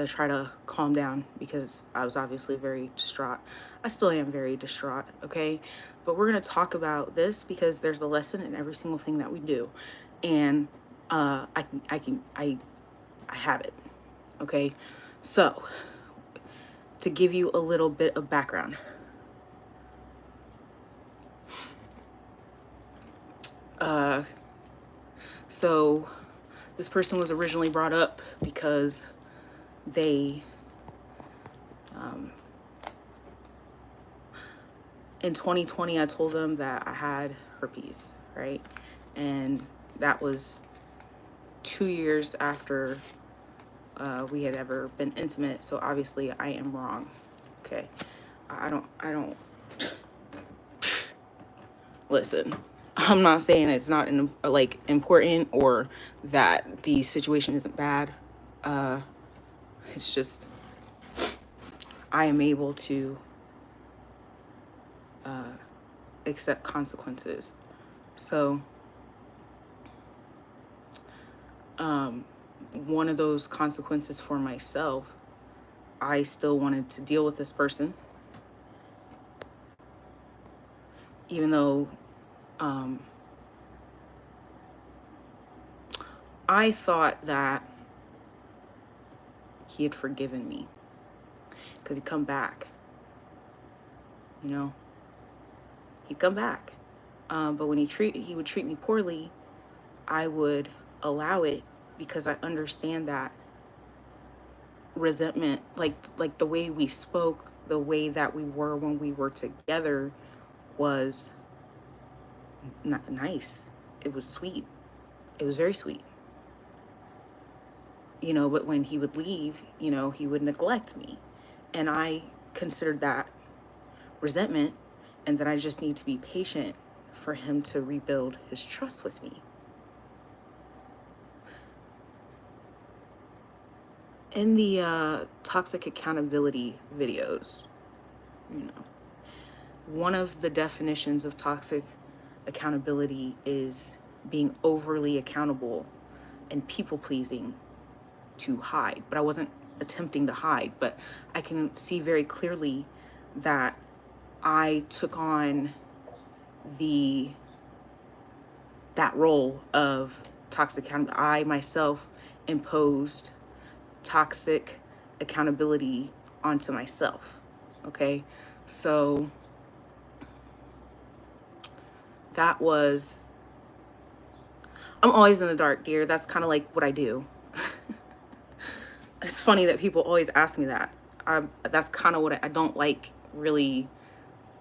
to try to calm down because I was obviously very distraught. I still am very distraught, okay? But we're gonna talk about this because there's a lesson in every single thing that we do. And I have it, okay? So, to give you a little bit of background. So this person was originally brought up because they, in 2020, I told them that I had herpes, right? And that was 2 years after we had ever been intimate. So obviously I am wrong. Okay. I don't listen. I'm not saying it's not like important or that the situation isn't bad. It's just I am able to accept consequences. So one of those consequences for myself, I still wanted to deal with this person, even though I thought that he had forgiven me because he'd come back, you know, he'd come back. But when he would treat me poorly, I would allow it because I understand that resentment, like the way we spoke, the way that we were when we were together was not nice. It was sweet. It was very sweet. You know, but when he would leave, you know, he would neglect me. And I considered that resentment, and that I just need to be patient for him to rebuild his trust with me. In the toxic accountability videos, you know, one of the definitions of toxic accountability is being overly accountable and people pleasing to hide. But I wasn't attempting to hide, but I can see very clearly that I took on that role of toxic accountability. I myself imposed toxic accountability onto myself. Okay, so that was, I'm always in the dark, dear. That's kind of like what I do. It's funny that people always ask me that. That's kind of what I don't like, really.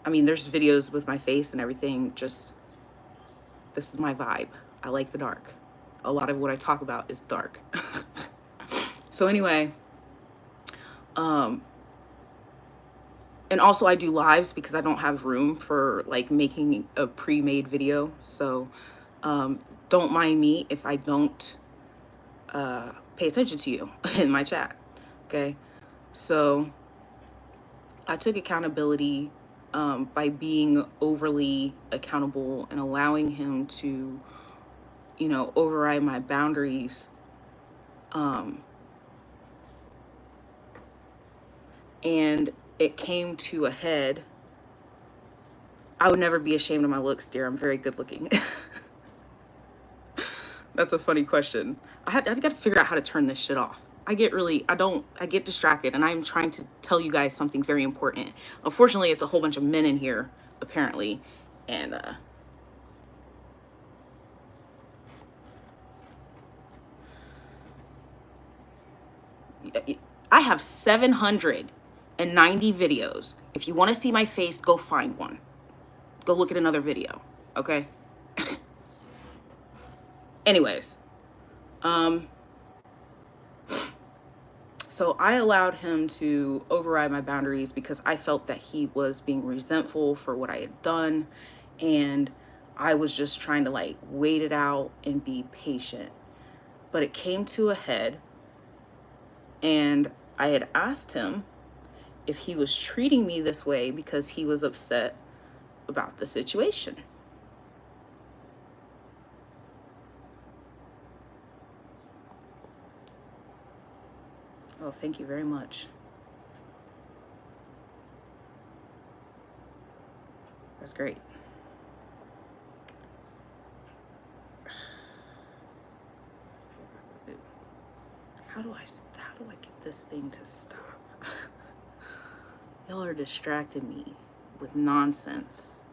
I mean, there's videos with my face and everything. Just, this is my vibe. I like the dark. A lot of what I talk about is dark. So anyway, and also I do lives because I don't have room for like making a pre-made video. So don't mind me if I don't pay attention to you in my chat. Okay, so I took accountability by being overly accountable and allowing him to, you know, override my boundaries. And it came to a head. I would never be ashamed of my looks, dear. I'm very good looking. That's a funny question. I got to figure out how to turn this shit off. I get distracted, and I'm trying to tell you guys something very important. Unfortunately, it's a whole bunch of men in here, apparently. And, I have 790 videos. If you want to see my face, go find one. Go look at another video, okay? Anyways, so I allowed him to override my boundaries because I felt that he was being resentful for what I had done, and I was just trying to like wait it out and be patient. But it came to a head, and I had asked him if he was treating me this way because he was upset about the situation. Oh, thank you very much. That's great. How do I get this thing to stop? Y'all are distracting me with nonsense.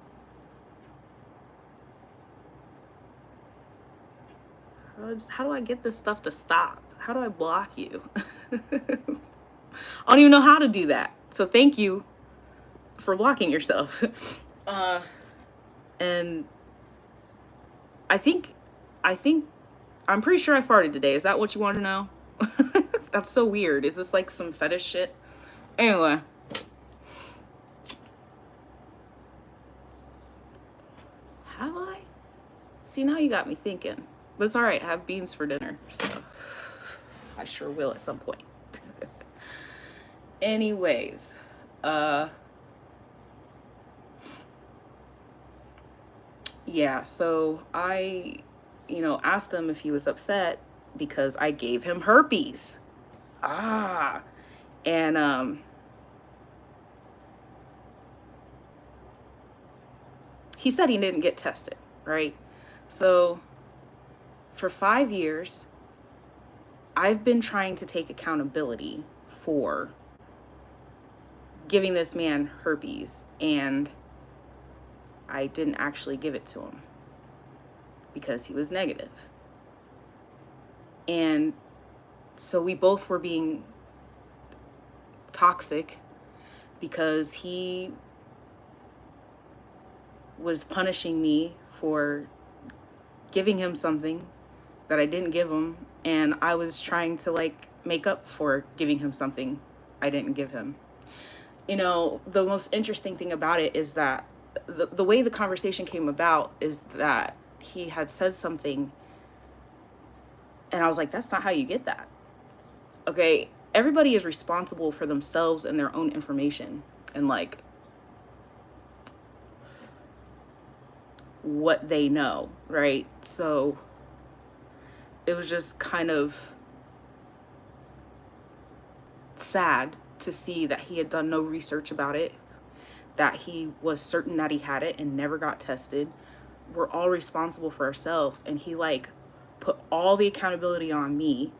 How do I get this stuff to stop? How do I block you? I don't even know how to do that. So thank you for blocking yourself. And I think I'm pretty sure I farted today. Is that what you want to know? That's so weird. Is this like some fetish shit? Anyway. Have I? See, now you got me thinking. But it's all right. I have beans for dinner. So I sure will at some point. Anyways. Yeah, so I, asked him if he was upset because I gave him herpes. And he said he didn't get tested, right? So for 5 years, I've been trying to take accountability for giving this man herpes, and I didn't actually give it to him because he was negative. And so we both were being toxic because he was punishing me for giving him something that I didn't give him, and I was trying to like make up for giving him something I didn't give him. The most interesting thing about it is that the way the conversation came about is that he had said something, and I was like, that's not how you get that. Okay, everybody is responsible for themselves and their own information and like what they know, right? So it was just kind of sad to see that he had done no research about it, that he was certain that he had it and never got tested. We're all responsible for ourselves, and he like put all the accountability on me.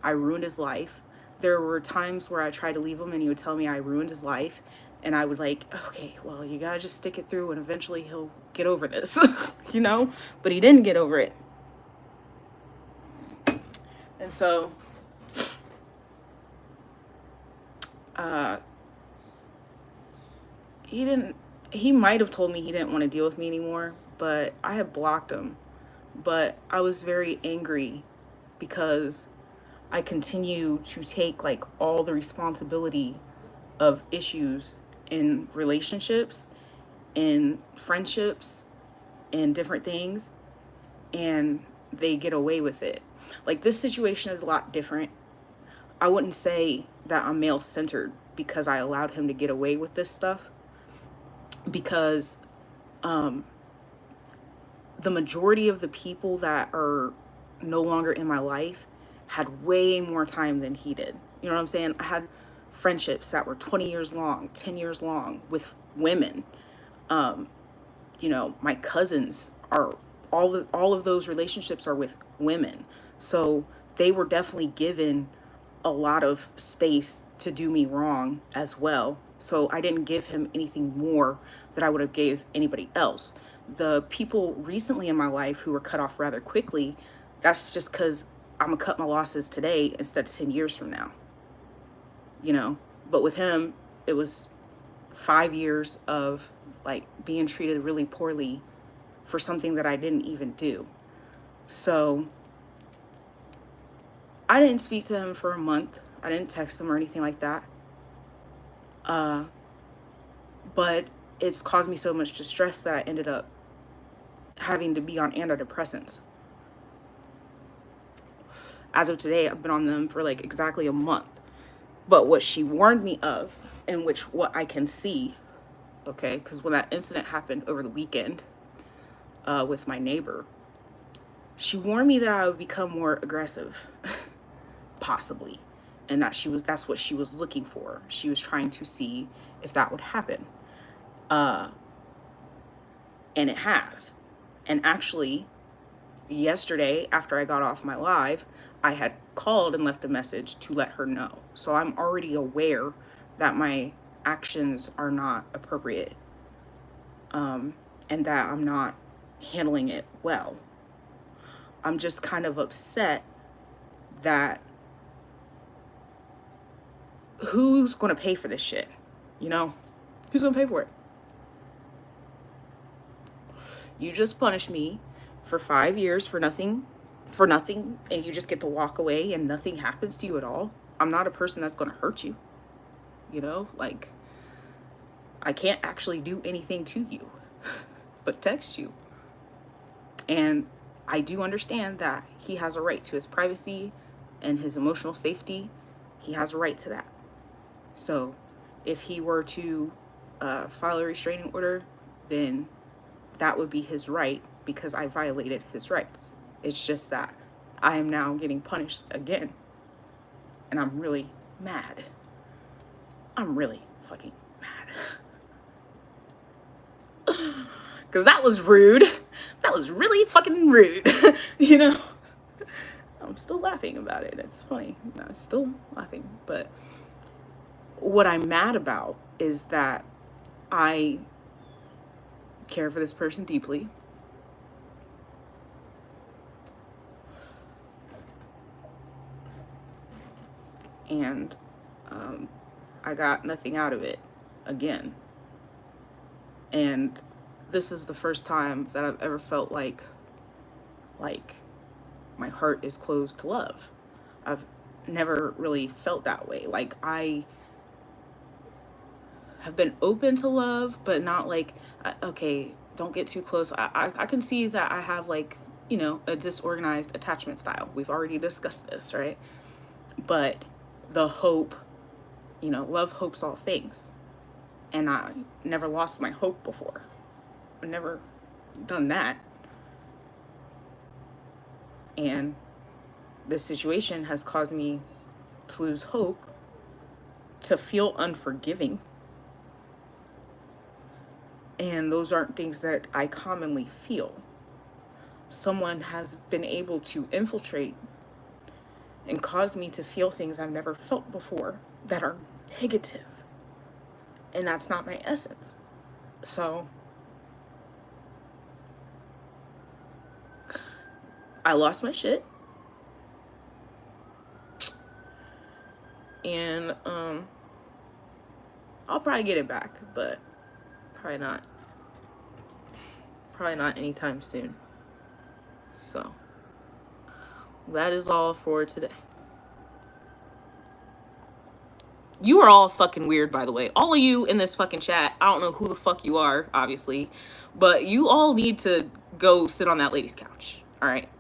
I ruined his life. There were times where I tried to leave him and he would tell me I ruined his life, and I would like, okay, well, you gotta just stick it through and eventually he'll get over this. But he didn't get over it. And so he might have told me he didn't want to deal with me anymore, but I had blocked him. But I was very angry because I continue to take like all the responsibility of issues in relationships, in friendships, and different things, and they get away with it. Like, this situation is a lot different. I wouldn't say that I'm male-centered because I allowed him to get away with this stuff, because the majority of the people that are no longer in my life had way more time than he did. You know what I'm saying? I had friendships that were 20 years long, 10 years long with women. My cousins are all of those relationships are with women. So they were definitely given a lot of space to do me wrong as well. So I didn't give him anything more that I would have gave anybody else. The people recently in my life who were cut off rather quickly, that's just because I'm gonna cut my losses today instead of 10 years from now. But with him, it was 5 years of like being treated really poorly for something that I didn't even do. So I didn't speak to him for a month. I didn't text him or anything like that. But it's caused me so much distress that I ended up having to be on antidepressants. As of today, I've been on them for like exactly a month. But what she warned me of, and what I can see, okay, because when that incident happened over the weekend with my neighbor, she warned me that I would become more aggressive, possibly. and that's what she was looking for. She was trying to see if that would happen. And it has. And actually, yesterday, after I got off my live, I had called and left a message to let her know. So I'm already aware that my actions are not appropriate, and that I'm not handling it well. I'm just kind of upset that who's going to pay for this shit? You know? Who's going to pay for it? You just punished me for 5 years for nothing, and you just get to walk away and nothing happens to you at all. I'm not a person that's going to hurt you. You know? Like, I can't actually do anything to you but text you. And I do understand that he has a right to his privacy and his emotional safety. He has a right to that. So if he were to file a restraining order, then that would be his right because I violated his rights. It's just that I am now getting punished again. And I'm really mad. I'm really fucking mad. Because that was rude. That was really fucking rude. You know? I'm still laughing about it. It's funny. I'm still laughing. But what I'm mad about is that I care for this person deeply. And I got nothing out of it again. And this is the first time that I've ever felt like my heart is closed to love. I've never really felt that way. Like, I have been open to love, but not like, okay, don't get too close. I can see that I have, like, you know, a disorganized attachment style. We've already discussed this, right? But the hope, you know, love hopes all things. And I never lost my hope before. I've never done that. And this situation has caused me to lose hope, to feel unforgiving. And those aren't things that I commonly feel. Someone has been able to infiltrate and cause me to feel things I've never felt before that are negative. And that's not my essence. So I lost my shit. And I'll probably get it back, but probably not anytime soon. So that is all for today. You are all fucking weird, by the way. All of you in this fucking chat, I don't know who the fuck you are, obviously, but you all need to go sit on that lady's couch, all right?